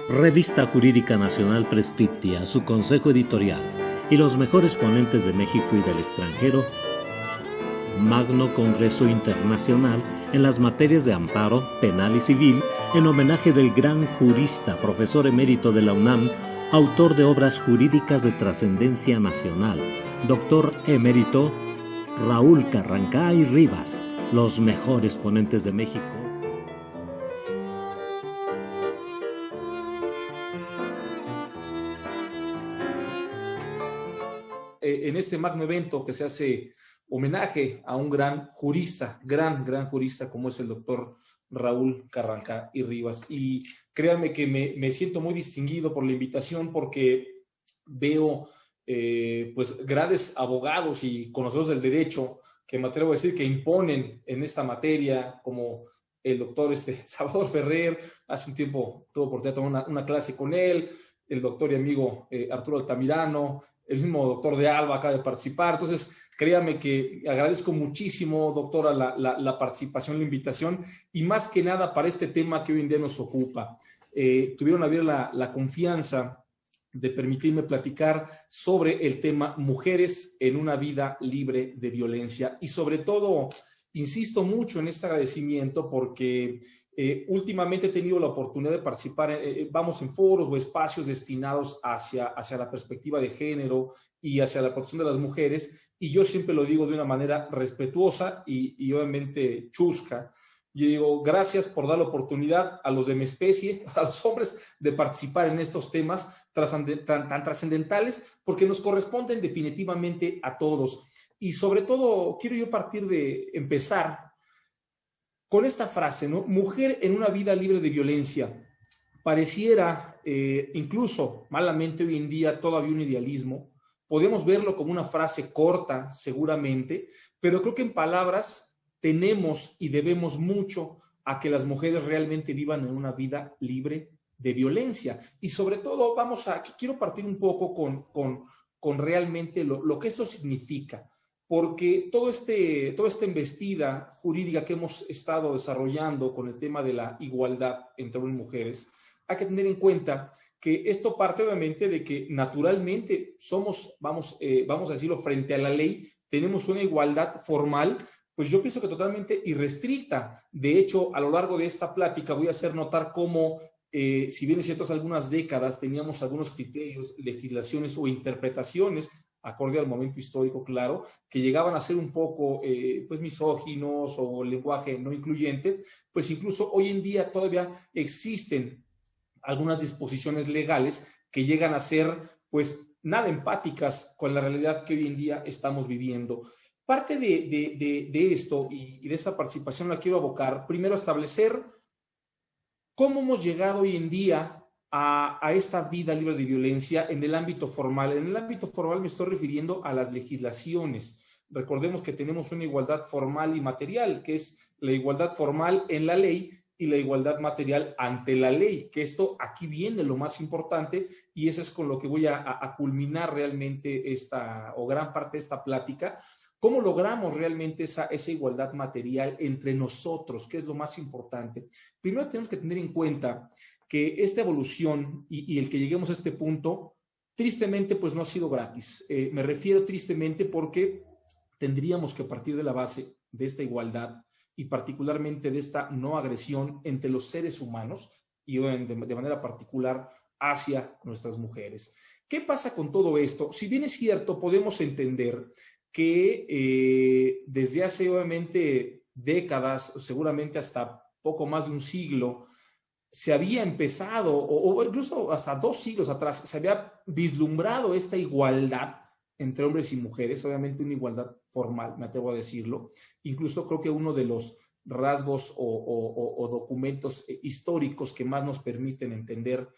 Revista Jurídica Nacional Prescriptia, su consejo editorial y los mejores ponentes de México y del extranjero. Magno Congreso Internacional en las materias de amparo, penal y civil, en homenaje del gran jurista, profesor emérito de la UNAM, autor de obras jurídicas de trascendencia nacional, doctor emérito Raúl Carrancá y Rivas, los mejores ponentes de México. En este magno evento que se hace homenaje a un gran jurista, gran jurista como es el doctor Raúl Carrancá y Rivas. Y créanme que me siento muy distinguido por la invitación porque veo pues grandes abogados y conocedores del derecho que me atrevo a decir que imponen en esta materia, como el doctor Salvador Ferrer. Hace un tiempo tuve oportunidad de tomar una clase con él, el doctor y amigo Arturo Altamirano, el mismo doctor de Alba acaba de participar. Entonces, créame que agradezco muchísimo, doctora, la participación, la invitación, y más que nada para este tema que hoy en día nos ocupa. Tuvieron a ver la confianza de permitirme platicar sobre el tema mujeres en una vida libre de violencia. Y sobre todo, insisto mucho en este agradecimiento porque últimamente he tenido la oportunidad de participar, vamos, en foros o espacios destinados hacia la perspectiva de género y hacia la protección de las mujeres, y yo siempre lo digo de una manera respetuosa y obviamente chusca. Yo digo, gracias por dar la oportunidad a los de mi especie, a los hombres, de participar en estos temas tan trascendentales, porque nos corresponden definitivamente a todos. Y sobre todo, quiero yo empezar con esta frase, ¿no? Mujer en una vida libre de violencia. Pareciera, incluso malamente hoy en día, todavía un idealismo. Podemos verlo como una frase corta, seguramente, pero creo que en palabras tenemos y debemos mucho a que las mujeres realmente vivan en una vida libre de violencia. Y sobre todo, quiero partir un poco con realmente lo que eso significa. Porque toda esta embestida jurídica que hemos estado desarrollando con el tema de la igualdad entre hombres y mujeres, hay que tener en cuenta que esto parte obviamente de que naturalmente somos, vamos a decirlo, frente a la ley, tenemos una igualdad formal, pues yo pienso que totalmente irrestricta. De hecho, a lo largo de esta plática voy a hacer notar cómo, si bien es cierto, hace algunas décadas teníamos algunos criterios, legislaciones o interpretaciones acorde al momento histórico, claro, que llegaban a ser un poco pues misóginos o lenguaje no incluyente, pues incluso hoy en día todavía existen algunas disposiciones legales que llegan a ser pues nada empáticas con la realidad que hoy en día estamos viviendo. Parte de esto y de esta participación la quiero abocar primero a establecer cómo hemos llegado hoy en día a esta vida libre de violencia en el ámbito formal. En el ámbito formal me estoy refiriendo a las legislaciones. Recordemos que tenemos una igualdad formal y material, que es la igualdad formal en la ley y la igualdad material ante la ley, que esto aquí viene lo más importante, y eso es con lo que voy a culminar realmente gran parte de esta plática. ¿Cómo logramos realmente esa igualdad material entre nosotros? ¿Qué es lo más importante? Primero tenemos que tener en cuenta que esta evolución y el que lleguemos a este punto, tristemente, pues no ha sido gratis. Me refiero tristemente porque tendríamos que partir de la base de esta igualdad y particularmente de esta no agresión entre los seres humanos y de manera particular hacia nuestras mujeres. ¿Qué pasa con todo esto? Si bien es cierto, podemos entender que desde hace obviamente décadas, seguramente hasta poco más de un siglo, se había empezado, o incluso hasta 2 siglos atrás, se había vislumbrado esta igualdad entre hombres y mujeres, obviamente una igualdad formal, me atrevo a decirlo. Incluso creo que uno de los rasgos o documentos históricos que más nos permiten entender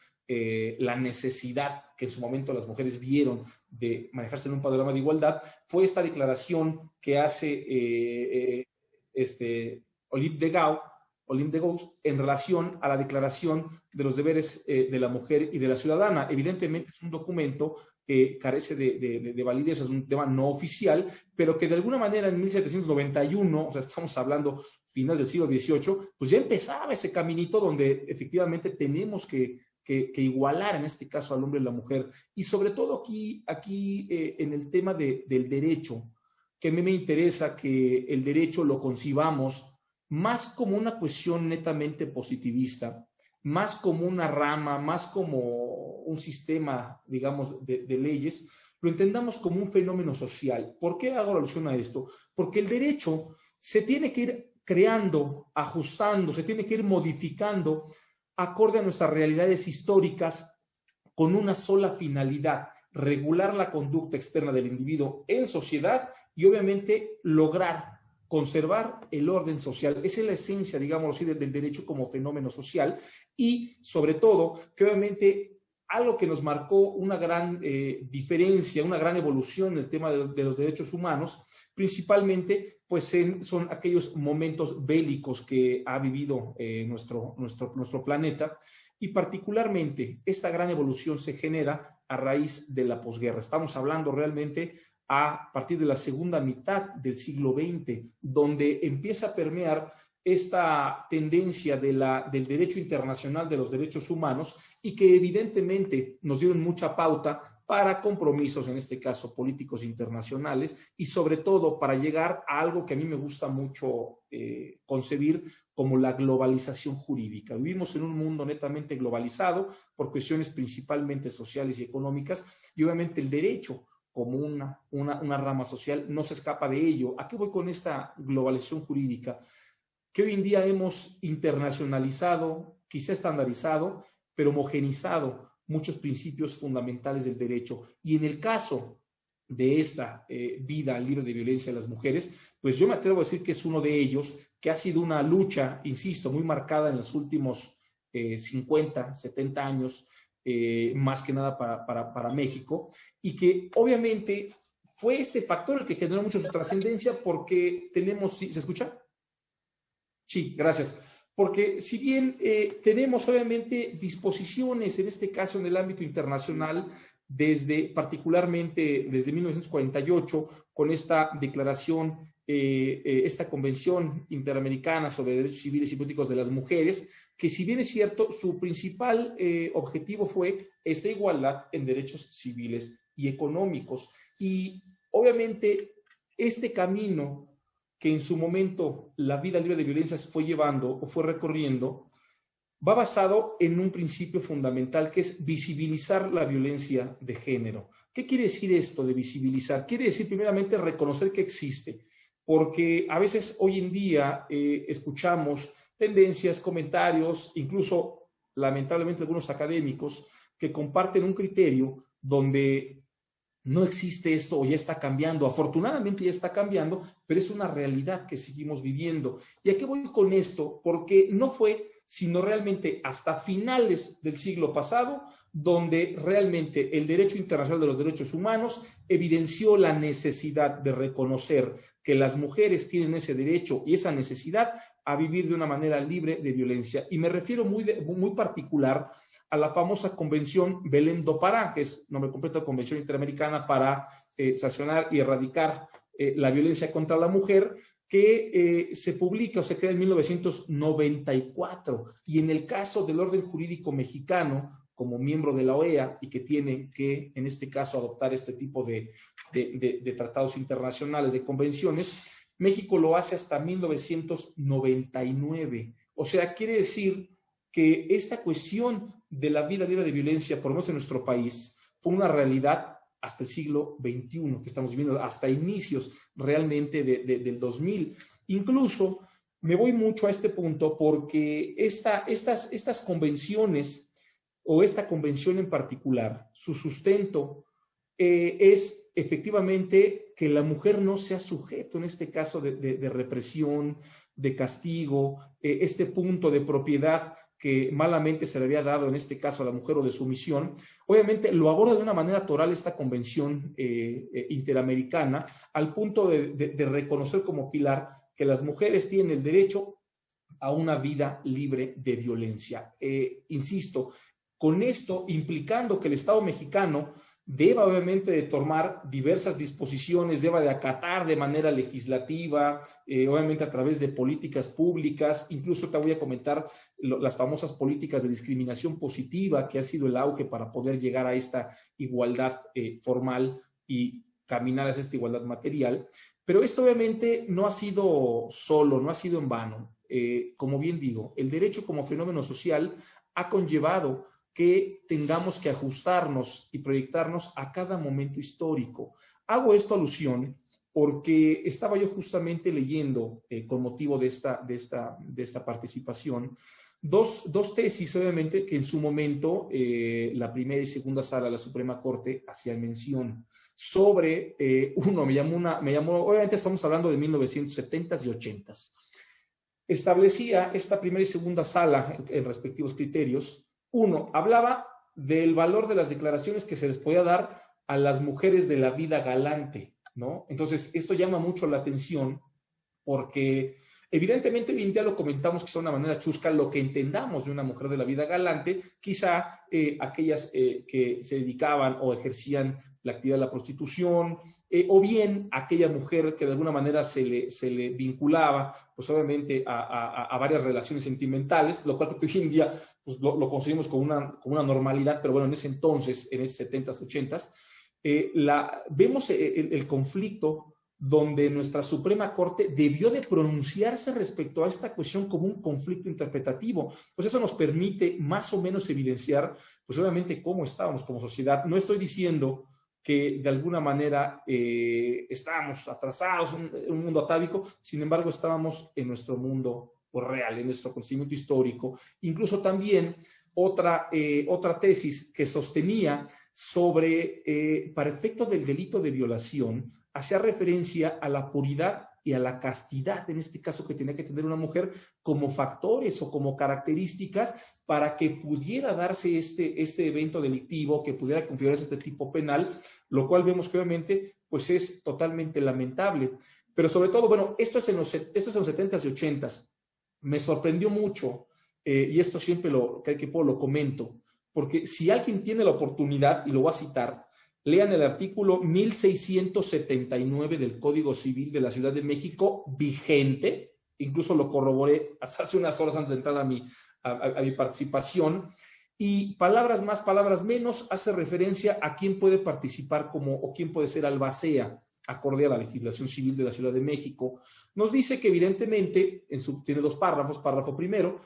la necesidad que en su momento las mujeres vieron de manejarse en un panorama de igualdad fue esta declaración que hace Olympe de Gouges en relación a la Declaración de los Deberes de la Mujer y de la Ciudadana. Evidentemente es un documento que carece de validez, es un tema no oficial, pero que de alguna manera en 1791, o sea, estamos hablando finales del siglo XVIII, pues ya empezaba ese caminito donde efectivamente tenemos que que igualar en este caso al hombre y la mujer. Y sobre todo aquí en el tema del derecho, que a mí me interesa que el derecho lo concibamos más como una cuestión netamente positivista, más como una rama, más como un sistema, digamos, de leyes, lo entendamos como un fenómeno social. ¿Por qué hago alusión a esto? Porque el derecho se tiene que ir creando, ajustando, se tiene que ir modificando acorde a nuestras realidades históricas con una sola finalidad: regular la conducta externa del individuo en sociedad y obviamente lograr conservar el orden social. Esa es la esencia, digamos así, del derecho como fenómeno social, y sobre todo que obviamente algo que nos marcó una gran diferencia, una gran evolución en el tema de los derechos humanos, principalmente pues son aquellos momentos bélicos que ha vivido nuestro planeta, y particularmente esta gran evolución se genera a raíz de la posguerra. Estamos hablando realmente a partir de la segunda mitad del siglo XX, donde empieza a permear esta tendencia del derecho internacional de los derechos humanos, y que evidentemente nos dieron mucha pauta para compromisos, en este caso políticos internacionales, y sobre todo para llegar a algo que a mí me gusta mucho concebir como la globalización jurídica. Vivimos en un mundo netamente globalizado por cuestiones principalmente sociales y económicas, y obviamente el derecho como una rama social no se escapa de ello. ¿A qué voy con esta globalización jurídica? Que hoy en día hemos internacionalizado, quizá estandarizado, pero homogenizado muchos principios fundamentales del derecho. Y en el caso de esta vida libre de violencia de las mujeres, pues yo me atrevo a decir que es uno de ellos, que ha sido una lucha, insisto, muy marcada en los últimos 50, 70 años, más que nada para México, y que obviamente fue este factor el que generó mucho su trascendencia, porque tenemos, ¿sí? ¿Se escucha? Sí, gracias. Porque si bien tenemos obviamente disposiciones, en este caso en el ámbito internacional, particularmente desde 1948, con esta declaración, esta Convención Interamericana sobre Derechos Civiles y Políticos de las Mujeres, que si bien es cierto, su principal objetivo fue esta igualdad en derechos civiles y económicos. Y obviamente este camino que en su momento la vida libre de violencias fue llevando o fue recorriendo, va basado en un principio fundamental, que es visibilizar la violencia de género. ¿Qué quiere decir esto de visibilizar? Quiere decir primeramente reconocer que existe, porque a veces hoy en día escuchamos tendencias, comentarios, incluso lamentablemente algunos académicos que comparten un criterio donde no existe esto, o ya está cambiando. Afortunadamente ya está cambiando, pero es una realidad que seguimos viviendo. ¿Y a qué voy con esto? Porque no fue sino realmente hasta finales del siglo pasado donde realmente el derecho internacional de los derechos humanos evidenció la necesidad de reconocer que las mujeres tienen ese derecho y esa necesidad a vivir de una manera libre de violencia. Y me refiero muy particular a la famosa Convención Belém do Pará, que es nombre completo, Convención Interamericana para sancionar y erradicar la violencia contra la mujer, que se publica o se crea en 1994. Y en el caso del orden jurídico mexicano, como miembro de la OEA, y que tiene que, en este caso, adoptar este tipo de tratados internacionales, de convenciones, México lo hace hasta 1999. O sea, quiere decir que esta cuestión de la vida libre de violencia, por lo menos en nuestro país, fue una realidad hasta el siglo XXI, que estamos viviendo, hasta inicios realmente del 2000. Incluso me voy mucho a este punto porque estas convenciones, o esta convención en particular, su sustento es efectivamente que la mujer no sea sujeto, en este caso, de represión, de castigo, este punto de propiedad que malamente se le había dado en este caso a la mujer, o de sumisión. Obviamente lo aborda de una manera toral esta convención interamericana, al punto de reconocer como pilar que las mujeres tienen el derecho a una vida libre de violencia. Insisto, con esto implicando que el Estado mexicano deba obviamente de tomar diversas disposiciones, deba de acatar de manera legislativa, obviamente a través de políticas públicas. Incluso te voy a comentar las famosas políticas de discriminación positiva, que ha sido el auge para poder llegar a esta igualdad formal y caminar hacia esta igualdad material. Pero esto obviamente no ha sido solo, no ha sido en vano. Como bien digo, el derecho como fenómeno social ha conllevado que tengamos que ajustarnos y proyectarnos a cada momento histórico. Hago esto alusión porque estaba yo justamente leyendo, con motivo de esta participación, dos tesis, obviamente, que en su momento la primera y segunda sala de la Suprema Corte hacían mención sobre, me llamó, obviamente estamos hablando de 1970s y 80s. Establecía esta primera y segunda sala en respectivos criterios. Uno, hablaba del valor de las declaraciones que se les podía dar a las mujeres de la vida galante, ¿no? Entonces, esto llama mucho la atención porque evidentemente hoy en día lo comentamos que es una manera chusca lo que entendamos de una mujer de la vida galante, quizá aquellas que se dedicaban o ejercían la actividad de la prostitución, o bien aquella mujer que de alguna manera se le vinculaba, pues obviamente a varias relaciones sentimentales, lo cual hoy en día pues, lo conseguimos como una normalidad, pero bueno, en ese entonces, en esos 70s, 80s, vemos el conflicto donde nuestra Suprema Corte debió de pronunciarse respecto a esta cuestión como un conflicto interpretativo. Pues eso nos permite más o menos evidenciar, pues obviamente, cómo estábamos como sociedad. No estoy diciendo que de alguna manera estábamos atrasados en un mundo atávico, sin embargo, estábamos en nuestro mundo pues, real, en nuestro conocimiento histórico. Incluso también otra tesis que sostenía sobre, para efectos del delito de violación, hacía referencia a la puridad y a la castidad, en este caso que tenía que tener una mujer, como factores o como características para que pudiera darse este evento delictivo, que pudiera configurarse este tipo penal, lo cual vemos que obviamente pues es totalmente lamentable. Pero sobre todo, bueno, esto es en los 70s y 80s. Me sorprendió mucho, y esto siempre lo comento, porque si alguien tiene la oportunidad, y lo voy a citar, lean el artículo 1679 del Código Civil de la Ciudad de México, vigente, incluso lo corroboré hasta hace unas horas antes de entrar a mi participación, y palabras más, palabras menos, hace referencia a quién puede participar o quién puede ser albacea, acorde a la legislación civil de la Ciudad de México. Nos dice que evidentemente, tiene dos párrafos, párrafo primero,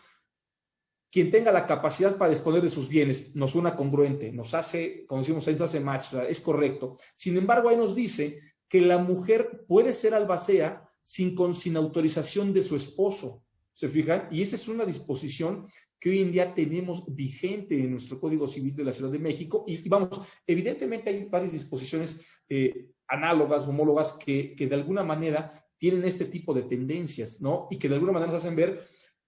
quien tenga la capacidad para disponer de sus bienes, nos suena congruente, nos hace, como decimos, nos hace match, es correcto. Sin embargo, ahí nos dice que la mujer puede ser albacea sin autorización de su esposo. ¿Se fijan? Y esa es una disposición que hoy en día tenemos vigente en nuestro Código Civil de la Ciudad de México. Y vamos, evidentemente hay varias disposiciones análogas, homólogas, que de alguna manera tienen este tipo de tendencias, ¿no? Y que de alguna manera nos hacen ver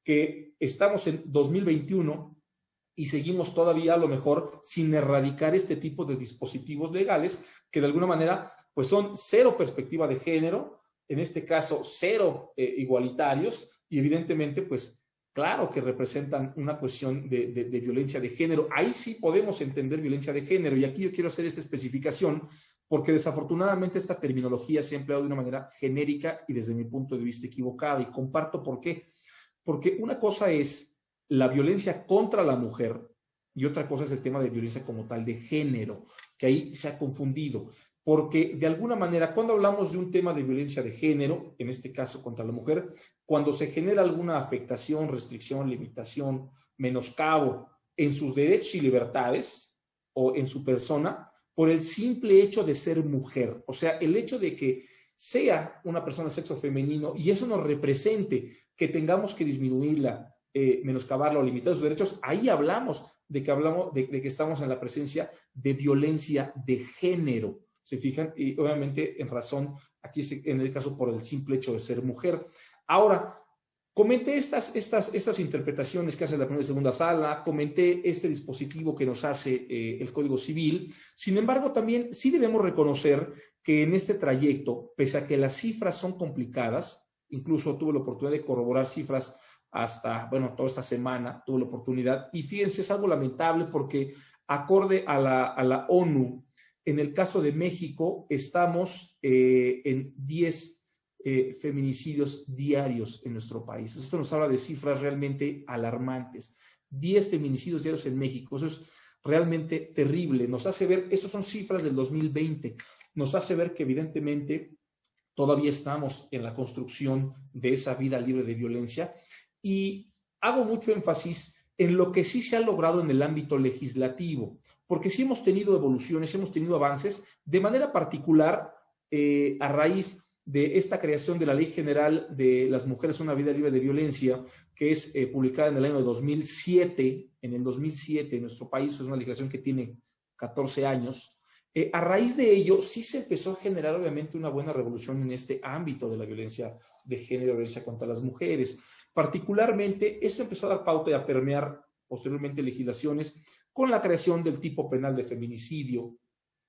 que estamos en 2021 y seguimos todavía a lo mejor sin erradicar este tipo de dispositivos legales que de alguna manera pues son cero perspectiva de género, en este caso cero igualitarios y evidentemente pues claro que representan una cuestión de violencia de género. Ahí sí podemos entender violencia de género y aquí yo quiero hacer esta especificación porque desafortunadamente esta terminología se ha empleado de una manera genérica y desde mi punto de vista equivocada y comparto por qué. Porque una cosa es la violencia contra la mujer y otra cosa es el tema de violencia como tal de género, que ahí se ha confundido. Porque de alguna manera, cuando hablamos de un tema de violencia de género, en este caso contra la mujer, cuando se genera alguna afectación, restricción, limitación, menoscabo en sus derechos y libertades o en su persona, por el simple hecho de ser mujer. O sea, el hecho de que sea una persona de sexo femenino y eso nos represente que tengamos que disminuirla, menoscabarla o limitar sus derechos, ahí hablamos de que estamos en la presencia de violencia de género. ¿Se fijan? Y obviamente en razón, aquí en el caso por el simple hecho de ser mujer. Ahora, comenté estas interpretaciones que hace la primera y segunda sala, comenté este dispositivo que nos hace el Código Civil. Sin embargo, también sí debemos reconocer que en este trayecto, pese a que las cifras son complicadas, incluso tuve la oportunidad de corroborar cifras hasta, bueno, toda esta semana tuve la oportunidad, y fíjense, es algo lamentable porque acorde a la ONU, En el caso de México, estamos en 10 feminicidios diarios en nuestro país. Esto nos habla de cifras realmente alarmantes. 10 feminicidios diarios en México. Eso es realmente terrible. Nos hace ver, estas son cifras del 2020, nos hace ver que evidentemente todavía estamos en la construcción de esa vida libre de violencia, y hago mucho énfasis en lo que sí se ha logrado en el ámbito legislativo, porque sí hemos tenido evoluciones, hemos tenido avances, de manera particular a raíz de esta creación de la Ley General de las Mujeres una Vida Libre de Violencia, que es publicada en el año de 2007, en el 2007 en nuestro país, es una legislación que tiene 14 años. A raíz de ello, sí se empezó a generar obviamente una buena revolución en este ámbito de la violencia de género, violencia contra las mujeres. Particularmente, esto empezó a dar pauta y a permear posteriormente legislaciones con la creación del tipo penal de feminicidio,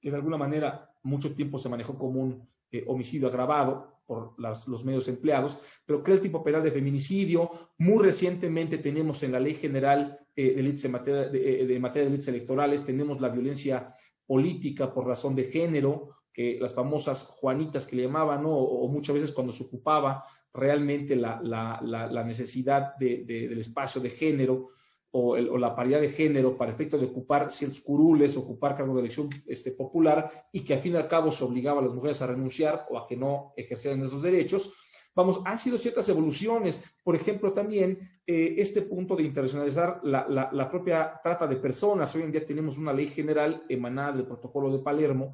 que de alguna manera mucho tiempo se manejó como un homicidio agravado por los medios empleados, pero crea el tipo penal de feminicidio. Muy recientemente tenemos en la Ley General de delitos en materia de delitos electorales, tenemos la violencia política por razón de género, que las famosas Juanitas que le llamaban, ¿no? O muchas veces cuando se ocupaba realmente la necesidad del espacio de género o la paridad de género para efecto de ocupar ciertos curules, ocupar cargos de elección popular, y que al fin y al cabo se obligaba a las mujeres a renunciar o a que no ejercieran esos derechos. Vamos, han sido ciertas evoluciones. Por ejemplo, también este punto de internacionalizar la propia trata de personas. Hoy en día tenemos una ley general emanada del Protocolo de Palermo,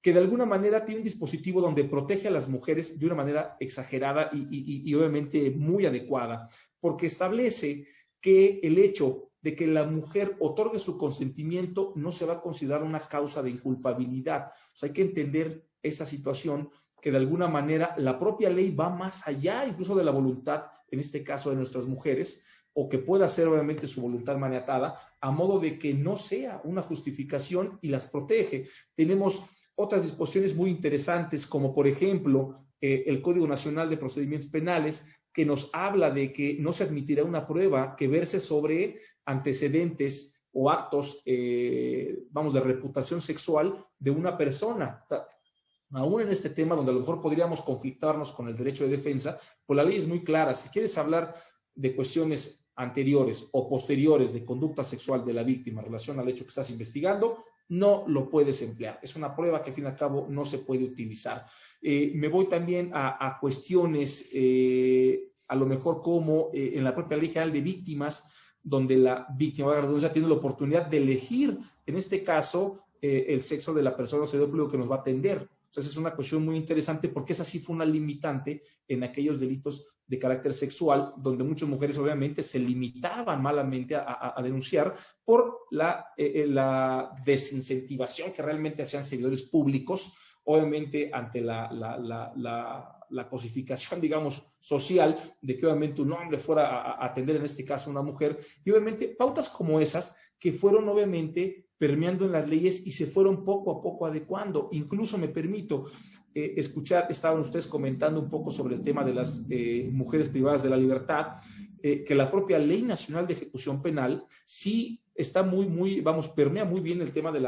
que de alguna manera tiene un dispositivo donde protege a las mujeres de una manera exagerada y obviamente muy adecuada, porque establece que el hecho de que la mujer otorgue su consentimiento no se va a considerar una causa de inculpabilidad. O sea, hay que entender esta situación, que de alguna manera la propia ley va más allá incluso de la voluntad, en este caso de nuestras mujeres, o que pueda ser obviamente su voluntad maniatada, a modo de que no sea una justificación, y las protege. Tenemos otras disposiciones muy interesantes, como por ejemplo el Código Nacional de Procedimientos Penales, que nos habla de que no se admitirá una prueba que verse sobre antecedentes o actos, vamos, de reputación sexual de una persona. Aún en este tema, donde a lo mejor podríamos conflictarnos con el derecho de defensa, pues la ley es muy clara. Si quieres hablar de cuestiones anteriores o posteriores de conducta sexual de la víctima en relación al hecho que estás investigando, no lo puedes emplear. Es una prueba que al fin y al cabo no se puede utilizar. Me voy también a cuestiones, a lo mejor como en la propia Ley General de Víctimas, donde la víctima tiene la oportunidad de elegir, en este caso, el sexo de la persona o servidor público que nos va a atender. Entonces es una cuestión muy interesante, porque esa sí fue una limitante en aquellos delitos de carácter sexual, donde muchas mujeres obviamente se limitaban malamente a denunciar por la desincentivación que realmente hacían servidores públicos, obviamente ante la cosificación, digamos, social, de que obviamente un hombre fuera a atender en este caso a una mujer, y obviamente pautas como esas que fueron obviamente permeando en las leyes y se fueron poco a poco adecuando. Incluso me permito escuchar, estaban ustedes comentando un poco sobre el tema de las mujeres privadas de la libertad, que la propia Ley Nacional de Ejecución Penal sí está permea muy bien el tema del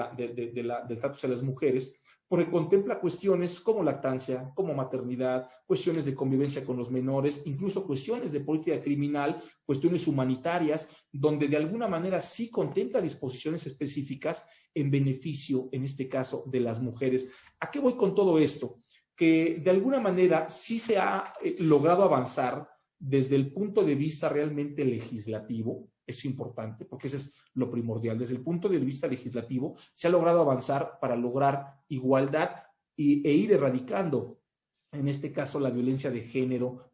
estatus de las mujeres, porque contempla cuestiones como lactancia, como maternidad, cuestiones de convivencia con los menores, incluso cuestiones de política criminal, cuestiones humanitarias, donde de alguna manera sí contempla disposiciones específicas en beneficio, en este caso, de las mujeres. ¿A qué voy con todo esto? Que de alguna manera sí se ha logrado avanzar desde el punto de vista realmente legislativo. Es importante, porque eso es lo primordial. Desde el punto de vista legislativo se ha logrado avanzar para lograr igualdad e ir erradicando, en este caso, la violencia de género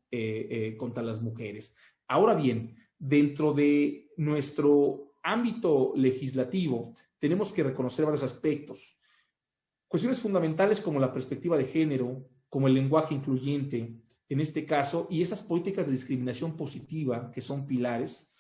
contra las mujeres. Ahora bien, dentro de nuestro ámbito legislativo tenemos que reconocer varios aspectos. Cuestiones fundamentales como la perspectiva de género, como el lenguaje incluyente, en este caso, y estas políticas de discriminación positiva, que son pilares.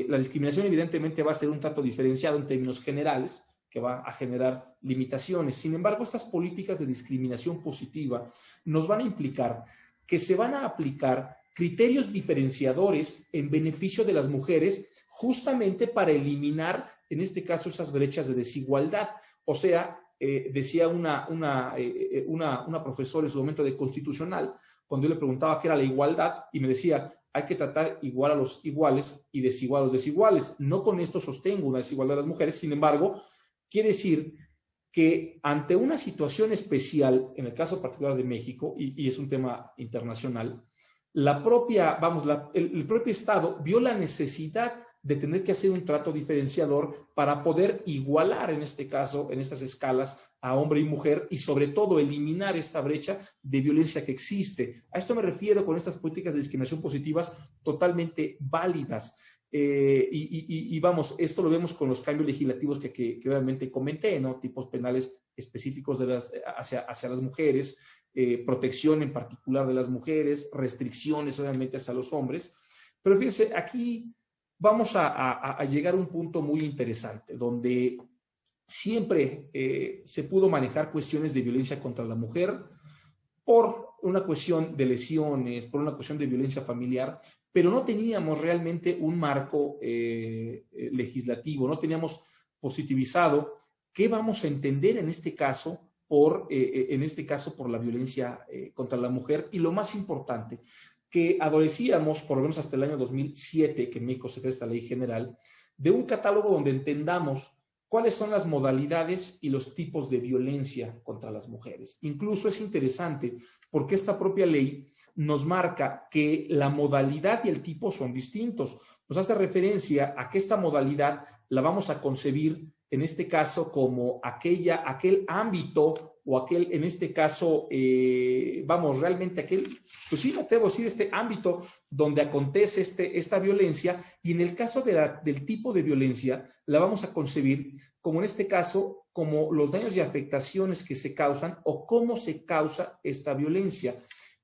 La discriminación evidentemente va a ser un trato diferenciado en términos generales, que va a generar limitaciones. Sin embargo, estas políticas de discriminación positiva nos van a implicar que se van a aplicar criterios diferenciadores en beneficio de las mujeres, justamente para eliminar, en este caso, esas brechas de desigualdad. O sea, decía una profesora en su momento de constitucional, cuando yo le preguntaba qué era la igualdad, y me decía, hay que tratar igual a los iguales y desigual a los desiguales. No con esto sostengo una desigualdad de las mujeres, sin embargo, quiere decir que ante una situación especial, en el caso particular de México, y es un tema internacional, el propio Estado vio la necesidad de tener que hacer un trato diferenciador para poder igualar, en este caso, en estas escalas, a hombre y mujer, y sobre todo eliminar esta brecha de violencia que existe. A esto me refiero con estas políticas de discriminación positivas totalmente válidas. Vamos, esto lo vemos con los cambios legislativos que obviamente comenté, ¿no? Tipos penales específicos hacia las mujeres, protección en particular de las mujeres, restricciones obviamente hacia los hombres. Pero fíjense, aquí vamos a llegar a un punto muy interesante, donde siempre se pudo manejar cuestiones de violencia contra la mujer por una cuestión de lesiones, por una cuestión de violencia familiar, pero no teníamos realmente un marco legislativo, no teníamos positivizado qué vamos a entender en este caso por la violencia contra la mujer, y lo más importante, que adolecíamos, por lo menos hasta el año 2007, que en México se crea esta ley general, de un catálogo donde entendamos cuáles son las modalidades y los tipos de violencia contra las mujeres. Incluso es interesante porque esta propia ley nos marca que la modalidad y el tipo son distintos. Nos hace referencia a que esta modalidad la vamos a concebir en este caso como aquel ámbito o aquel, en este caso, realmente pues sí me atrevo a decir, este ámbito donde acontece esta violencia, y en el caso del tipo de violencia la vamos a concebir como en este caso, como los daños y afectaciones que se causan o cómo se causa esta violencia.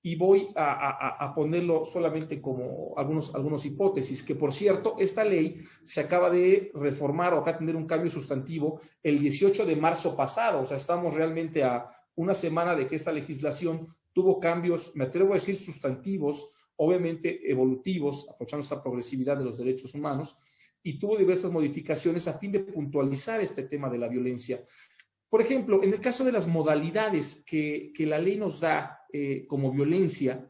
Y voy a ponerlo solamente como algunos hipótesis, que por cierto, esta ley se acaba de reformar o acaba de tener un cambio sustantivo el 18 de marzo pasado. O sea, estamos realmente a una semana de que esta legislación tuvo cambios, me atrevo a decir sustantivos, obviamente evolutivos, aprovechando esta progresividad de los derechos humanos, y tuvo diversas modificaciones a fin de puntualizar este tema de la violencia. Por ejemplo, en el caso de las modalidades que la ley nos da como violencia,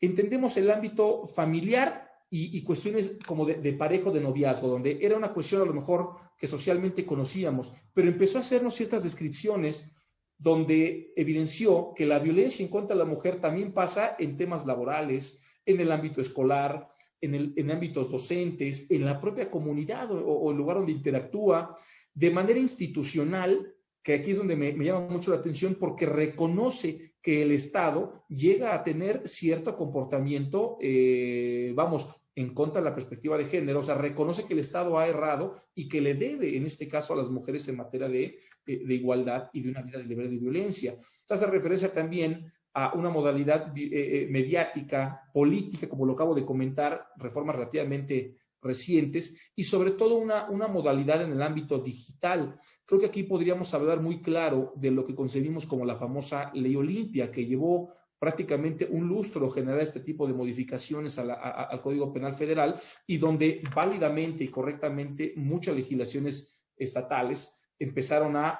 entendemos el ámbito familiar y cuestiones como de pareja o de noviazgo, donde era una cuestión a lo mejor que socialmente conocíamos, pero empezó a hacernos ciertas descripciones donde evidenció que la violencia en contra de la mujer también pasa en temas laborales, en el ámbito escolar, en ámbitos docentes, en la propia comunidad o el lugar donde interactúa, de manera institucional, que aquí es donde me llama mucho la atención, porque reconoce que el Estado llega a tener cierto comportamiento, en contra de la perspectiva de género. O sea, reconoce que el Estado ha errado y que le debe, en este caso, a las mujeres en materia de igualdad y de una vida libre de violencia. Hace referencia también a una modalidad mediática, política, como lo acabo de comentar, reformas relativamente recientes, y sobre todo una modalidad en el ámbito digital. Creo que aquí podríamos hablar muy claro de lo que concebimos como la famosa Ley Olimpia, que llevó prácticamente un lustro generar este tipo de modificaciones al Código Penal Federal, y donde válidamente y correctamente muchas legislaciones estatales empezaron a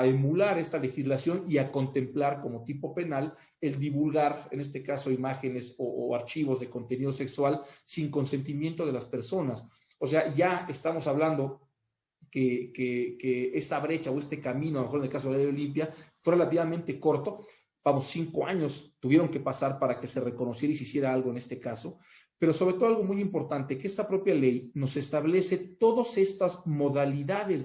emular esta legislación y a contemplar como tipo penal el divulgar, en este caso, imágenes o archivos de contenido sexual sin consentimiento de las personas. O sea, ya estamos hablando que esta brecha o este camino, a lo mejor en el caso de la Ley Olimpia, fue relativamente corto. 5 años tuvieron que pasar para que se reconociera y se hiciera algo en este caso, pero sobre todo algo muy importante, que esta propia ley nos establece todas estas modalidades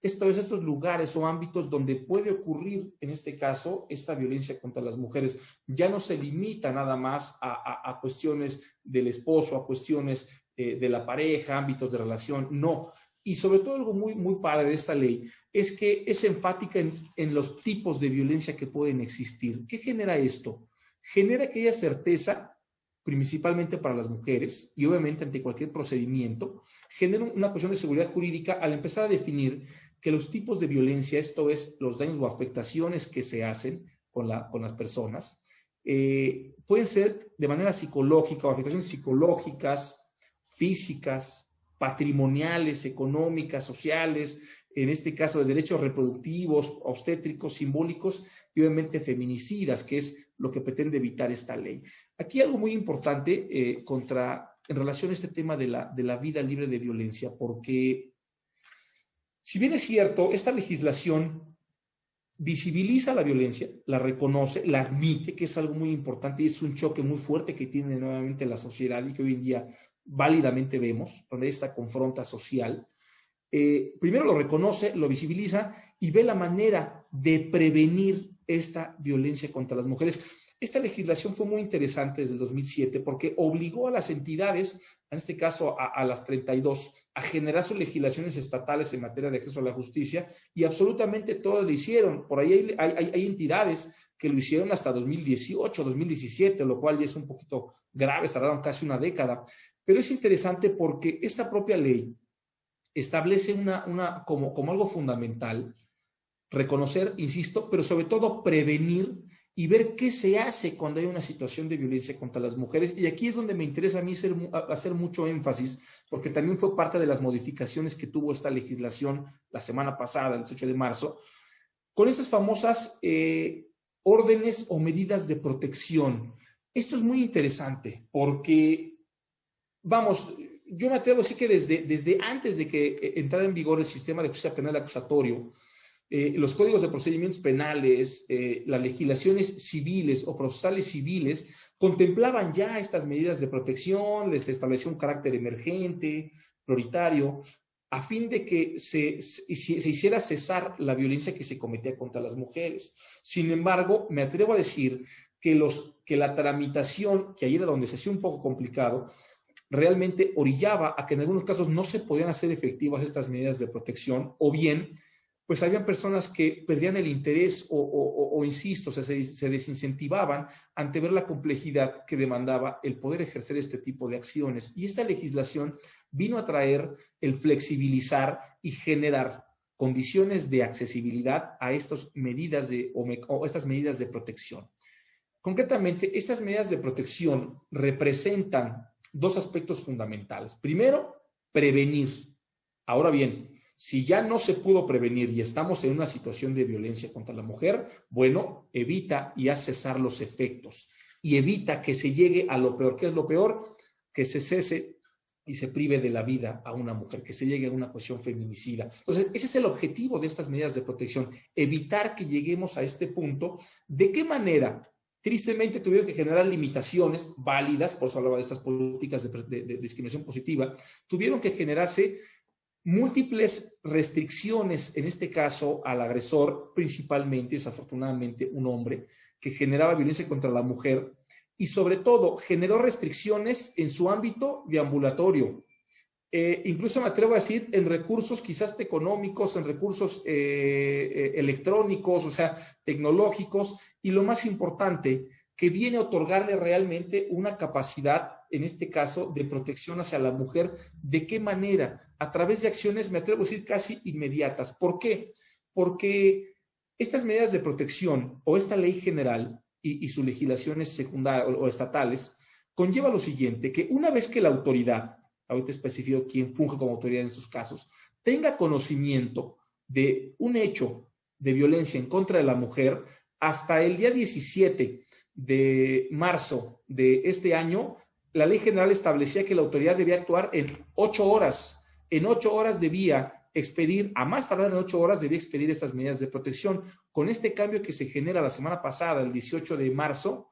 estos lugares o ámbitos donde puede ocurrir, en este caso, esta violencia contra las mujeres. Ya no se limita nada más a cuestiones del esposo, a cuestiones de la pareja, ámbitos de relación, no. Y sobre todo algo muy, muy padre de esta ley es que es enfática en los tipos de violencia que pueden existir. ¿Qué genera esto? Genera que haya certeza, principalmente para las mujeres, y obviamente ante cualquier procedimiento, genera una cuestión de seguridad jurídica al empezar a definir que los tipos de violencia, esto es, los daños o afectaciones que se hacen con las personas, pueden ser de manera psicológica o afectaciones psicológicas, físicas, patrimoniales, económicas, sociales, en este caso de derechos reproductivos, obstétricos, simbólicos y obviamente feminicidas, que es lo que pretende evitar esta ley. Aquí algo muy importante en relación a este tema de la vida libre de violencia, porque si bien es cierto, esta legislación visibiliza la violencia, la reconoce, la admite, que es algo muy importante y es un choque muy fuerte que tiene nuevamente la sociedad y que hoy en día válidamente vemos, donde hay esta confronta social. Primero lo reconoce, lo visibiliza y ve la manera de prevenir esta violencia contra las mujeres. Esta legislación fue muy interesante desde el 2007 porque obligó a las entidades, en este caso a las 32, a generar sus legislaciones estatales en materia de acceso a la justicia y absolutamente todas lo hicieron. Por ahí hay entidades que lo hicieron hasta 2018, 2017, lo cual ya es un poquito grave, tardaron casi una década. Pero es interesante porque esta propia ley establece como algo fundamental reconocer, insisto, pero sobre todo prevenir y ver qué se hace cuando hay una situación de violencia contra las mujeres. Y aquí es donde me interesa a mí hacer mucho énfasis, porque también fue parte de las modificaciones que tuvo esta legislación la semana pasada, el 18 de marzo, con esas famosas órdenes o medidas de protección. Esto es muy interesante porque, vamos, yo me atrevo a decir que desde antes de que entrara en vigor el sistema de justicia penal acusatorio, los códigos de procedimientos penales, las legislaciones civiles o procesales civiles contemplaban ya estas medidas de protección, les estableció un carácter emergente, prioritario, a fin de que se hiciera cesar la violencia que se cometía contra las mujeres. Sin embargo, me atrevo a decir que la tramitación, que ahí era donde se hacía un poco complicado, realmente orillaba a que en algunos casos no se podían hacer efectivas estas medidas de protección, o bien pues habían personas que perdían el interés insisto, se desincentivaban ante ver la complejidad que demandaba el poder ejercer este tipo de acciones. Y esta legislación vino a traer el flexibilizar y generar condiciones de accesibilidad a estas medidas estas medidas de protección. Concretamente, estas medidas de protección representan dos aspectos fundamentales. Primero, prevenir. Ahora bien, si ya no se pudo prevenir y estamos en una situación de violencia contra la mujer, bueno, evita y haz cesar los efectos y evita que se llegue a lo peor. ¿Qué es lo peor? Que se cese y se prive de la vida a una mujer, que se llegue a una cuestión feminicida. Entonces, ese es el objetivo de estas medidas de protección, evitar que lleguemos a este punto. ¿De qué manera? Tristemente tuvieron que generar limitaciones válidas, por eso hablaba de estas políticas de discriminación positiva, tuvieron que generarse múltiples restricciones, en este caso al agresor, principalmente, desafortunadamente, un hombre que generaba violencia contra la mujer y sobre todo generó restricciones en su ámbito de ambulatorio. Incluso me atrevo a decir en recursos quizás económicos, en recursos electrónicos, o sea, tecnológicos, y lo más importante, que viene a otorgarle realmente una capacidad, en este caso, de protección hacia la mujer. ¿De qué manera? A través de acciones, me atrevo a decir, casi inmediatas. ¿Por qué? Porque estas medidas de protección o esta ley general y sus legislaciones secundarias o estatales conlleva lo siguiente, que una vez que la autoridad, ahorita especifico quién funge como autoridad en estos casos, tenga conocimiento de un hecho de violencia en contra de la mujer, hasta el día 17 de marzo de este año, la ley general establecía que la autoridad debía actuar en 8 horas. En 8 horas debía expedir, a más tardar en 8 horas, debía expedir estas medidas de protección. Con este cambio que se genera la semana pasada, el 18 de marzo,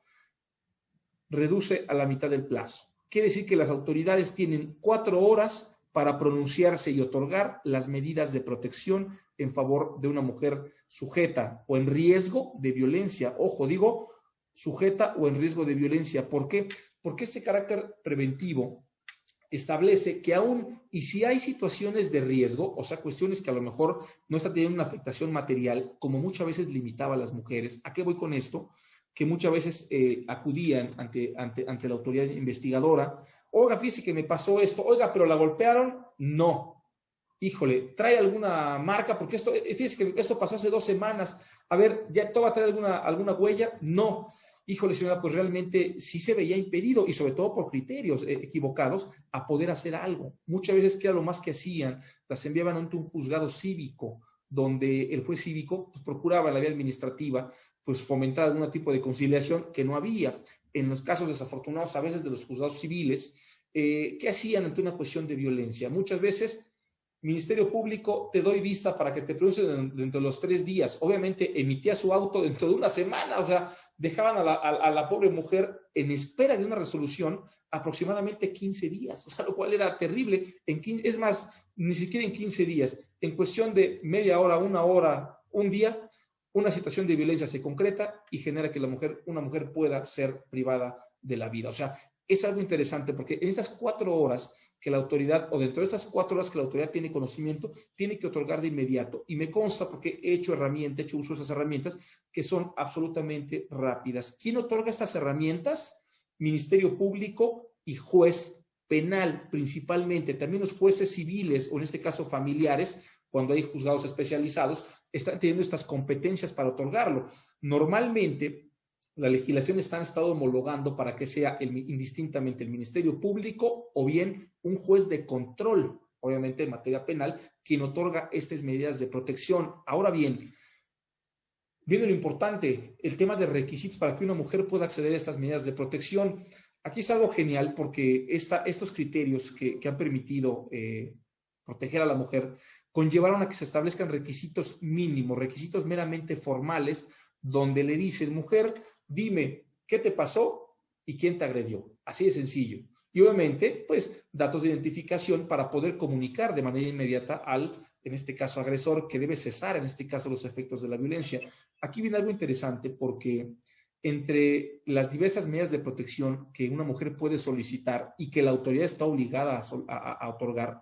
reduce a la mitad del plazo. Quiere decir que las autoridades tienen 4 horas para pronunciarse y otorgar las medidas de protección en favor de una mujer sujeta o en riesgo de violencia. Ojo, digo sujeta o en riesgo de violencia. ¿Por qué? Porque este carácter preventivo establece que aún y si hay situaciones de riesgo, o sea, cuestiones que a lo mejor no están teniendo una afectación material, como muchas veces limitaba a las mujeres. ¿A qué voy con esto? Que muchas veces acudían ante la autoridad investigadora. Oiga, fíjese que me pasó esto. Oiga, pero la golpearon. No. Híjole, ¿trae alguna marca? Porque fíjese que esto pasó hace 2 semanas. A ver, ¿ya todo va a traer alguna huella? No. híjole señora, pues realmente sí se veía impedido, y sobre todo por criterios equivocados, a poder hacer algo. Muchas veces, que era lo más que hacían, las enviaban ante un juzgado cívico, donde el juez cívico pues, procuraba en la vía administrativa pues fomentar algún tipo de conciliación que no había. En los casos desafortunados a veces de los juzgados civiles, ¿qué hacían ante una cuestión de violencia? Muchas veces, Ministerio Público, te doy vista para que te pronuncies dentro de los 3 días. Obviamente emitía su auto dentro de una semana, o sea, dejaban a la pobre mujer en espera de una resolución aproximadamente 15 días, o sea, lo cual era terrible. Es más, ni siquiera en 15 días, en cuestión de media hora, una hora, un día, una situación de violencia se concreta y genera que una mujer pueda ser privada de la vida. O sea, es algo interesante porque en estas 4 horas que la autoridad, o dentro de estas 4 horas que la autoridad tiene conocimiento, tiene que otorgar de inmediato. Y me consta porque he hecho uso de esas herramientas que son absolutamente rápidas. ¿Quién otorga estas herramientas? Ministerio Público y juez penal, principalmente. También los jueces civiles, o en este caso familiares, cuando hay juzgados especializados, están teniendo estas competencias para otorgarlo. Normalmente, la legislación está en estado homologando para que sea indistintamente el Ministerio Público o bien un juez de control, obviamente en materia penal, quien otorga estas medidas de protección. Ahora bien, viene lo importante, el tema de requisitos para que una mujer pueda acceder a estas medidas de protección. Aquí es algo genial porque estos criterios que han permitido proteger a la mujer conllevaron a que se establezcan requisitos mínimos, requisitos meramente formales, donde le dicen, mujer, dime qué te pasó y quién te agredió. Así de sencillo. Y obviamente, pues, datos de identificación para poder comunicar de manera inmediata al, en este caso, agresor, que debe cesar, en este caso, los efectos de la violencia. Aquí viene algo interesante porque entre las diversas medidas de protección que una mujer puede solicitar y que la autoridad está obligada a otorgar,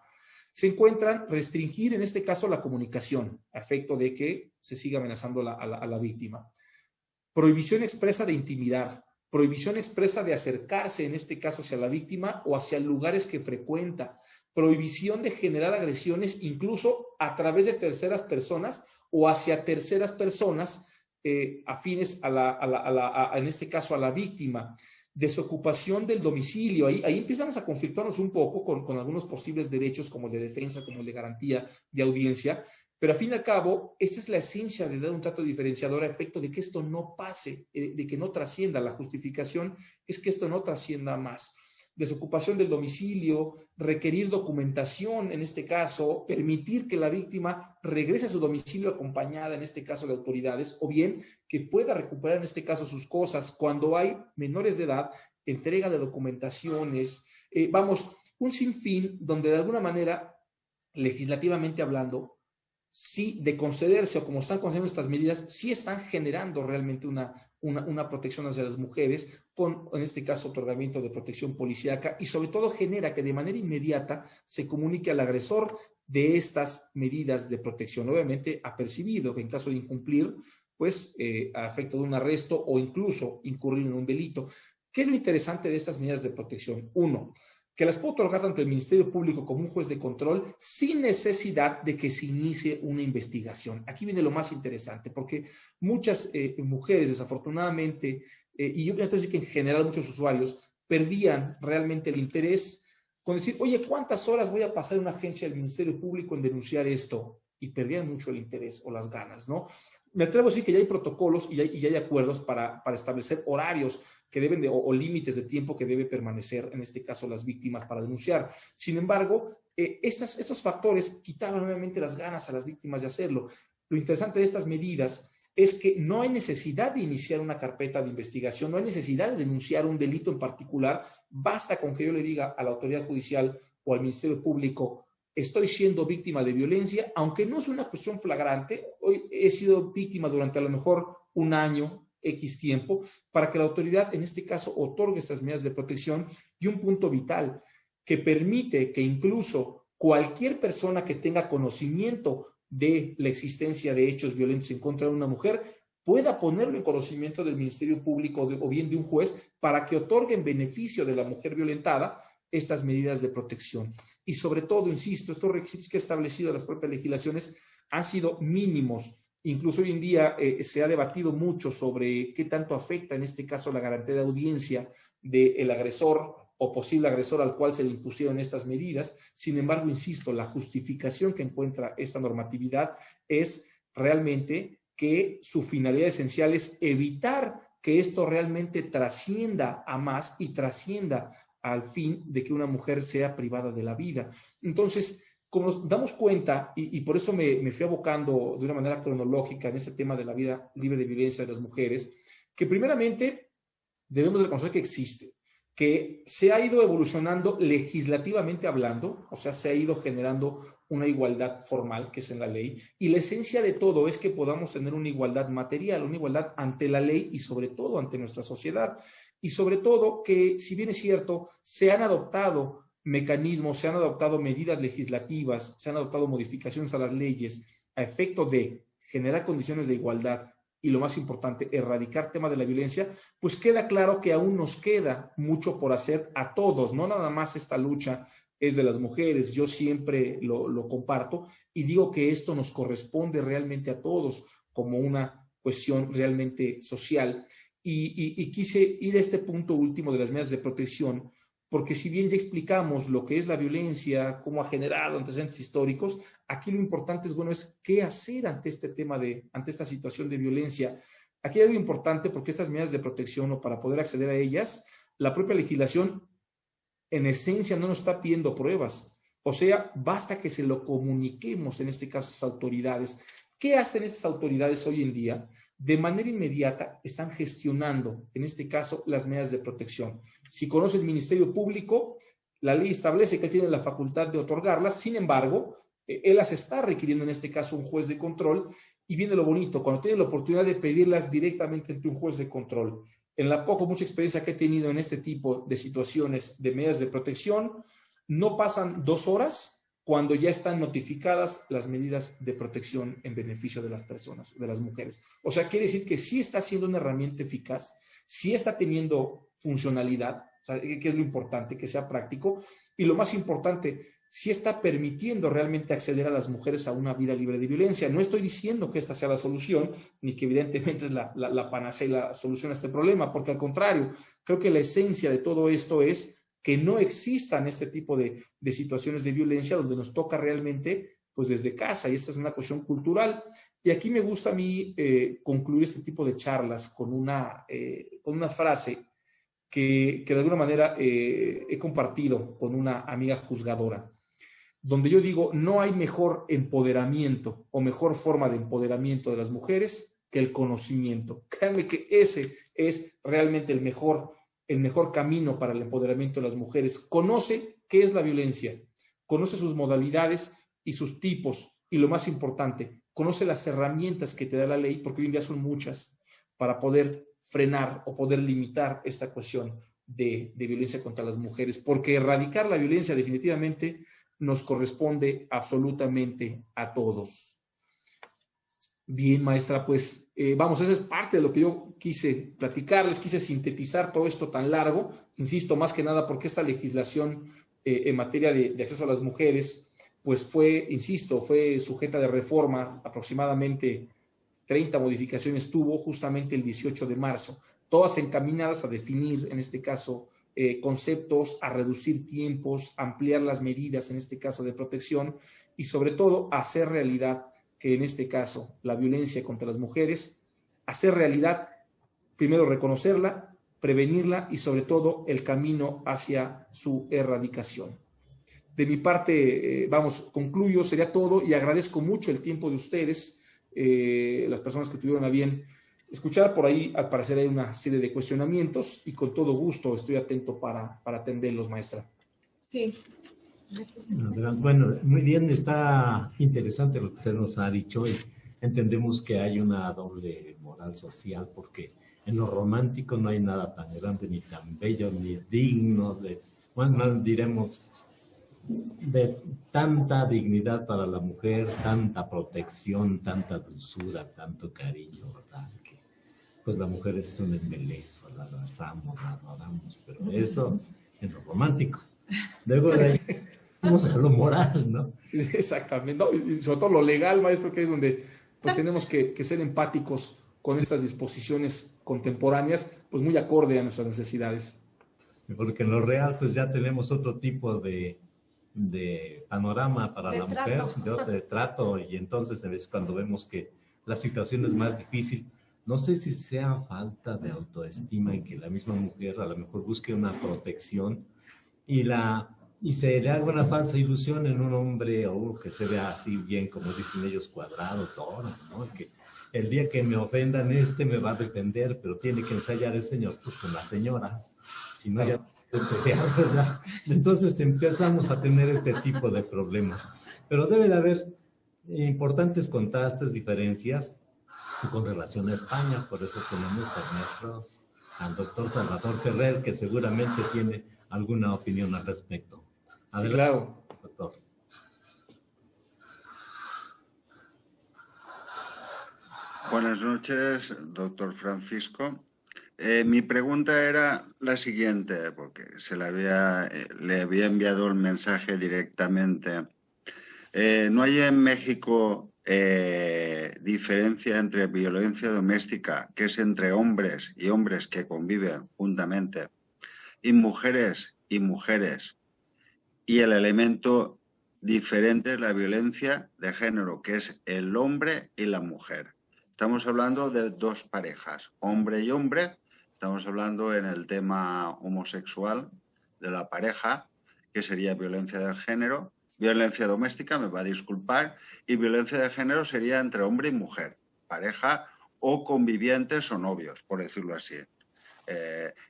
se encuentran restringir, en este caso, la comunicación, a efecto de que se siga amenazando a la víctima. Prohibición expresa de intimidar, prohibición expresa de acercarse, en este caso, hacia la víctima o hacia lugares que frecuenta, prohibición de generar agresiones incluso a través de terceras personas o hacia terceras personas afines en este caso, a la víctima. Desocupación del domicilio, ahí empezamos a conflictarnos un poco con algunos posibles derechos como el de defensa, como el de garantía de audiencia, pero al fin y al cabo, esta es la esencia de dar un trato diferenciador a efecto de que esto no pase, de que no trascienda. La justificación es que esto no trascienda más. Desocupación del domicilio, requerir documentación, en este caso, permitir que la víctima regrese a su domicilio acompañada, en este caso, de autoridades, o bien que pueda recuperar, en este caso, sus cosas. Cuando hay menores de edad, entrega de documentaciones, un sinfín donde de alguna manera, legislativamente hablando, sí, de concederse o como están concediendo estas medidas, sí están generando realmente una protección hacia las mujeres con, en este caso, otorgamiento de protección policíaca y sobre todo genera que de manera inmediata se comunique al agresor de estas medidas de protección. Obviamente apercibido que en caso de incumplir, pues a efecto de un arresto o incluso incurrir en un delito. ¿Qué es lo interesante de estas medidas de protección? Uno, que las puede otorgar tanto el Ministerio Público como un juez de control sin necesidad de que se inicie una investigación. Aquí viene lo más interesante, porque muchas mujeres, desafortunadamente, y yo creo que en general muchos usuarios, perdían realmente el interés con decir, oye, ¿cuántas horas voy a pasar en una agencia del Ministerio Público en denunciar esto? Y perdían mucho el interés o las ganas, ¿no? Me atrevo a decir que ya hay protocolos y ya hay acuerdos para establecer horarios que deben o límites de tiempo que debe permanecer, en este caso, las víctimas para denunciar. Sin embargo, estos factores quitaban nuevamente las ganas a las víctimas de hacerlo. Lo interesante de estas medidas es que no hay necesidad de iniciar una carpeta de investigación, no hay necesidad de denunciar un delito en particular, basta con que yo le diga a la autoridad judicial o al Ministerio Público, estoy siendo víctima de violencia, aunque no es una cuestión flagrante, hoy he sido víctima durante a lo mejor un año, X tiempo, para que la autoridad, en este caso, otorgue estas medidas de protección. Y un punto vital, que permite que incluso cualquier persona que tenga conocimiento de la existencia de hechos violentos en contra de una mujer pueda ponerlo en conocimiento del Ministerio Público o bien de un juez para que otorgue en beneficio de la mujer violentada estas medidas de protección. Y sobre todo, insisto, estos requisitos que ha establecido las propias legislaciones han sido mínimos Incluso hoy en día se ha debatido mucho sobre qué tanto afecta en este caso la garantía de audiencia del agresor o posible agresor al cual se le impusieron estas medidas. Sin embargo, insisto, la justificación que encuentra esta normatividad es realmente que su finalidad esencial es evitar que esto realmente trascienda a más y trascienda al fin de que una mujer sea privada de la vida. Entonces, como nos damos cuenta, y por eso me fui abocando de una manera cronológica en este tema de la vida libre de violencia de las mujeres, que primeramente debemos reconocer que existe, que se ha ido evolucionando legislativamente hablando, o sea, se ha ido generando una igualdad formal, que es en la ley, y la esencia de todo es que podamos tener una igualdad material, una igualdad ante la ley y sobre todo ante nuestra sociedad. Y sobre todo que, si bien es cierto, se han adoptado mecanismos, se han adoptado medidas legislativas, se han adoptado modificaciones a las leyes a efecto de generar condiciones de igualdad y, lo más importante, erradicar temas de la violencia, pues queda claro que aún nos queda mucho por hacer a todos, no nada más esta lucha es de las mujeres, yo siempre lo comparto y digo que esto nos corresponde realmente a todos como una cuestión realmente social. Y quise ir a este punto último de las medidas de protección, porque si bien ya explicamos lo que es la violencia, cómo ha generado antecedentes históricos, aquí lo importante es, bueno, es qué hacer ante este tema ante esta situación de violencia. Aquí hay algo importante porque estas medidas de protección, o para poder acceder a ellas, la propia legislación en esencia no nos está pidiendo pruebas. O sea, basta que se lo comuniquemos, en este caso, a las autoridades. ¿Qué hacen estas autoridades hoy en día? De manera inmediata están gestionando, en este caso, las medidas de protección. Si conoce el Ministerio Público, la ley establece que él tiene la facultad de otorgarlas, sin embargo, él las está requiriendo, en este caso, un juez de control, y viene lo bonito, cuando tiene la oportunidad de pedirlas directamente ante un juez de control. En la mucha experiencia que he tenido en este tipo de situaciones de medidas de protección, no pasan 2 horas cuando ya están notificadas las medidas de protección en beneficio de las personas, de las mujeres. O sea, quiere decir que sí está siendo una herramienta eficaz, sí está teniendo funcionalidad, o sea, que es lo importante, que sea práctico, y lo más importante, sí está permitiendo realmente acceder a las mujeres a una vida libre de violencia. No estoy diciendo que esta sea la solución, ni que evidentemente es la panacea y la solución a este problema, porque al contrario, creo que la esencia de todo esto es que no existan este tipo de situaciones de violencia donde nos toca realmente, pues desde casa, y esta es una cuestión cultural. Y aquí me gusta a mí concluir este tipo de charlas con una frase que de alguna manera he compartido con una amiga juzgadora, donde yo digo, no hay mejor empoderamiento o mejor forma de empoderamiento de las mujeres que el conocimiento. Créanme que ese es realmente el mejor camino para el empoderamiento de las mujeres. Conoce qué es la violencia, conoce sus modalidades y sus tipos, y lo más importante, conoce las herramientas que te da la ley, porque hoy en día son muchas, para poder frenar o poder limitar esta cuestión de violencia contra las mujeres, porque erradicar la violencia definitivamente nos corresponde absolutamente a todos. Bien, maestra, pues vamos, esa es parte de lo que yo quise platicarles, quise sintetizar todo esto tan largo, insisto, más que nada porque esta legislación en materia de acceso a las mujeres, pues fue sujeta de reforma, aproximadamente 30 modificaciones tuvo justamente el 18 de marzo, todas encaminadas a definir, en este caso, conceptos, a reducir tiempos, ampliar las medidas, en este caso de protección, y sobre todo a hacer realidad que en este caso la violencia contra las mujeres, hacer realidad, primero reconocerla, prevenirla y sobre todo el camino hacia su erradicación. De mi parte, concluyo, sería todo y agradezco mucho el tiempo de ustedes, las personas que tuvieron a bien escuchar. Por ahí al parecer hay una serie de cuestionamientos y con todo gusto estoy atento para atenderlos, maestra. Sí. Bueno, muy bien, está interesante lo que usted nos ha dicho y entendemos que hay una doble moral social porque en lo romántico no hay nada tan grande, ni tan bello, ni digno diremos, de tanta dignidad para la mujer, tanta protección, tanta dulzura, tanto cariño, ¿verdad? Que, pues la mujer es un embelezo, la abrazamos, la adoramos, pero eso en lo romántico. Luego de ahí vamos a lo moral, ¿no? Exactamente, no, y sobre todo lo legal, maestro, que es donde pues tenemos que ser empáticos con estas disposiciones contemporáneas, pues muy acorde a nuestras necesidades. Porque en lo real, pues ya tenemos otro tipo de panorama para la mujer, de trato, y entonces es cuando vemos que la situación es más difícil. No sé si sea falta de autoestima en que la misma mujer a lo mejor busque una protección y se le haga una falsa ilusión en un hombre o que se vea así bien, como dicen ellos, cuadrado, todo, ¿no? Que el día que me ofendan me va a defender, pero tiene que ensayar el señor pues con la señora, si no ya ¿verdad? Entonces empezamos a tener este tipo de problemas. Pero debe de haber importantes contrastes, diferencias con relación a España. Por eso tenemos al doctor Salvador Ferrer, que seguramente tiene alguna opinión al respecto. Adelante, sí, claro. Doctor. Buenas noches, doctor Francisco. Mi pregunta era la siguiente, porque le había enviado el mensaje directamente. ¿No hay en México diferencia entre violencia doméstica, que es entre hombres y hombres que conviven juntamente, y mujeres, y el elemento diferente es la violencia de género, que es el hombre y la mujer? Estamos hablando de dos parejas, hombre y hombre. Estamos hablando en el tema homosexual de la pareja, que sería violencia de género. Violencia doméstica, me va a disculpar, y violencia de género sería entre hombre y mujer, pareja o convivientes o novios, por decirlo así.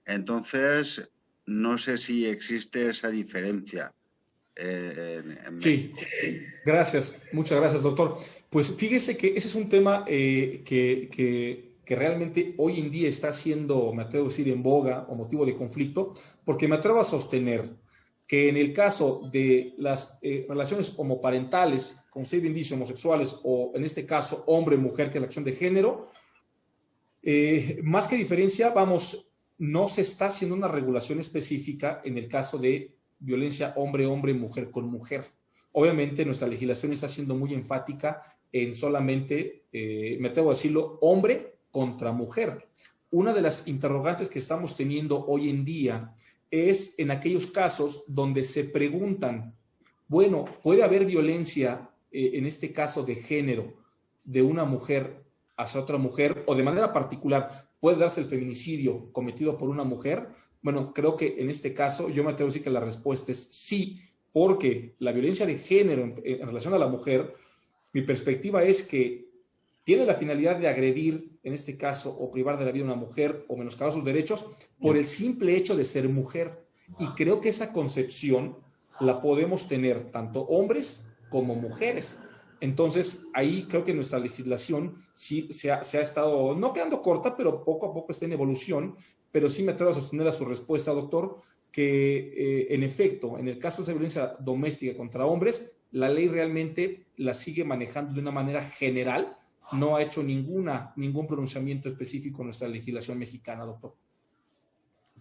Entonces, no sé si existe esa diferencia. Sí, gracias, muchas gracias, doctor. Pues fíjese que ese es un tema que realmente hoy en día está siendo, me atrevo a decir, en boga o motivo de conflicto, porque me atrevo a sostener que en el caso de las relaciones homoparentales, como se bien dice, homosexuales, o en este caso hombre-mujer, que es la acción de género, más que diferencia, no se está haciendo una regulación específica en el caso de violencia hombre-hombre, mujer con mujer. Obviamente nuestra legislación está siendo muy enfática en solamente, me atrevo a decirlo, hombre contra mujer. Una de las interrogantes que estamos teniendo hoy en día es en aquellos casos donde se preguntan, bueno, ¿puede haber violencia, en este caso de género, de una mujer hacia otra mujer, o de manera particular, puede darse el feminicidio cometido por una mujer? Bueno, creo que en este caso yo me atrevo a decir que la respuesta es sí, porque la violencia de género en relación a la mujer, mi perspectiva es que tiene la finalidad de agredir, en este caso, o privar de la vida a una mujer o menoscabar sus derechos por el simple hecho de ser mujer. Y creo que esa concepción la podemos tener tanto hombres como mujeres. Entonces, ahí creo que nuestra legislación sí se ha estado, no quedando corta, pero poco a poco está en evolución. Pero sí me atrevo a sostener a su respuesta, doctor, que en efecto, en el caso de esa violencia doméstica contra hombres, la ley realmente la sigue manejando de una manera general. No ha hecho ningún pronunciamiento específico en nuestra legislación mexicana, doctor.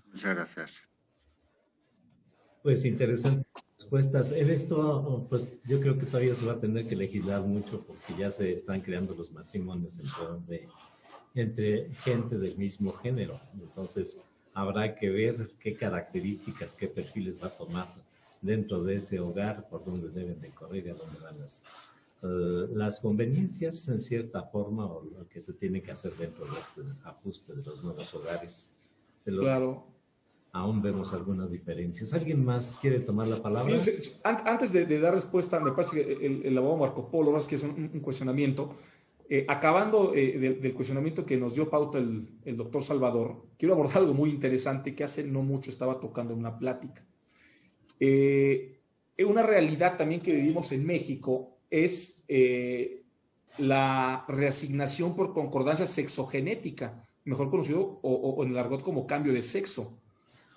Muchas gracias. Pues interesantes respuestas. En esto, pues yo creo que todavía se va a tener que legislar mucho porque ya se están creando los matrimonios entre gente del mismo género. Entonces, habrá que ver qué características, qué perfiles va a tomar dentro de ese hogar, por dónde deben de correr y a dónde van las conveniencias, en cierta forma, o lo que se tiene que hacer dentro de este ajuste de los nuevos hogares. Claro. Aún vemos algunas diferencias. ¿Alguien más quiere tomar la palabra? Fíjense, antes de dar respuesta, me parece que el abogado Marco Polo, ahora es que es un cuestionamiento. Acabando del cuestionamiento que nos dio pauta el doctor Salvador, quiero abordar algo muy interesante que hace no mucho estaba tocando en una plática. Una realidad también que vivimos en México es la reasignación por concordancia sexogenética, mejor conocido o en el argot como cambio de sexo.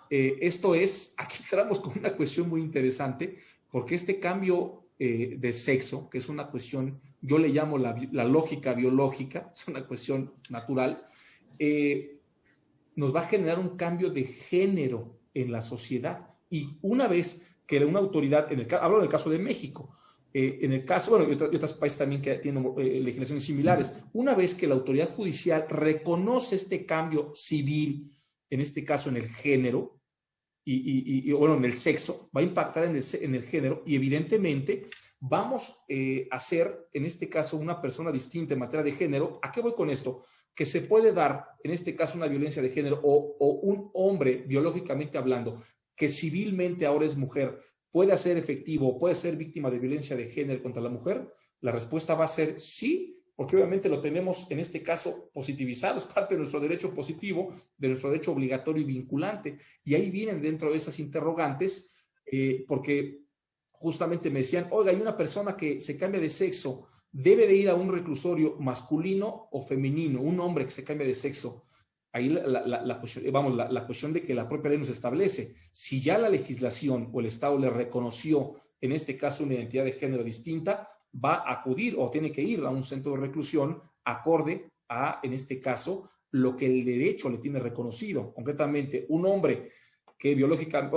Esto es, aquí entramos con una cuestión muy interesante, porque este cambio de sexo, que es una cuestión, yo le llamo la lógica biológica, es una cuestión natural, nos va a generar un cambio de género en la sociedad. Y una vez que una autoridad, hablo del caso de México, En el caso, bueno, y otros países también que tienen legislaciones similares, una vez que la autoridad judicial reconoce este cambio civil, en este caso en el género, bueno, en el sexo, va a impactar en el género y evidentemente vamos a ser, en este caso, una persona distinta en materia de género. ¿A qué voy con esto? Que se puede dar, en este caso, una violencia de género o un hombre, biológicamente hablando, que civilmente ahora es mujer, puede hacer efectivo, puede ser víctima de violencia de género contra la mujer. La respuesta va a ser sí, porque obviamente lo tenemos en este caso positivizado, es parte de nuestro derecho positivo, de nuestro derecho obligatorio y vinculante. Y ahí vienen dentro de esas interrogantes, porque justamente me decían, oiga, hay una persona que se cambia de sexo, ¿debe de ir a un reclusorio masculino o femenino? Un hombre que se cambia de sexo. Ahí la cuestión de que la propia ley nos establece. Si ya la legislación o el Estado le reconoció, en este caso, una identidad de género distinta, va a acudir o tiene que ir a un centro de reclusión acorde a, en este caso, lo que el derecho le tiene reconocido. Concretamente, un hombre que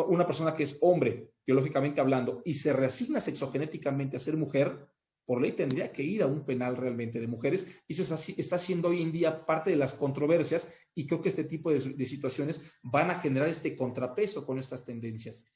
una persona que es hombre, biológicamente hablando, y se reasigna sexogenéticamente a ser mujer, por ley tendría que ir a un penal realmente de mujeres, y eso es así, está siendo hoy en día parte de las controversias, y creo que este tipo de situaciones van a generar este contrapeso con estas tendencias.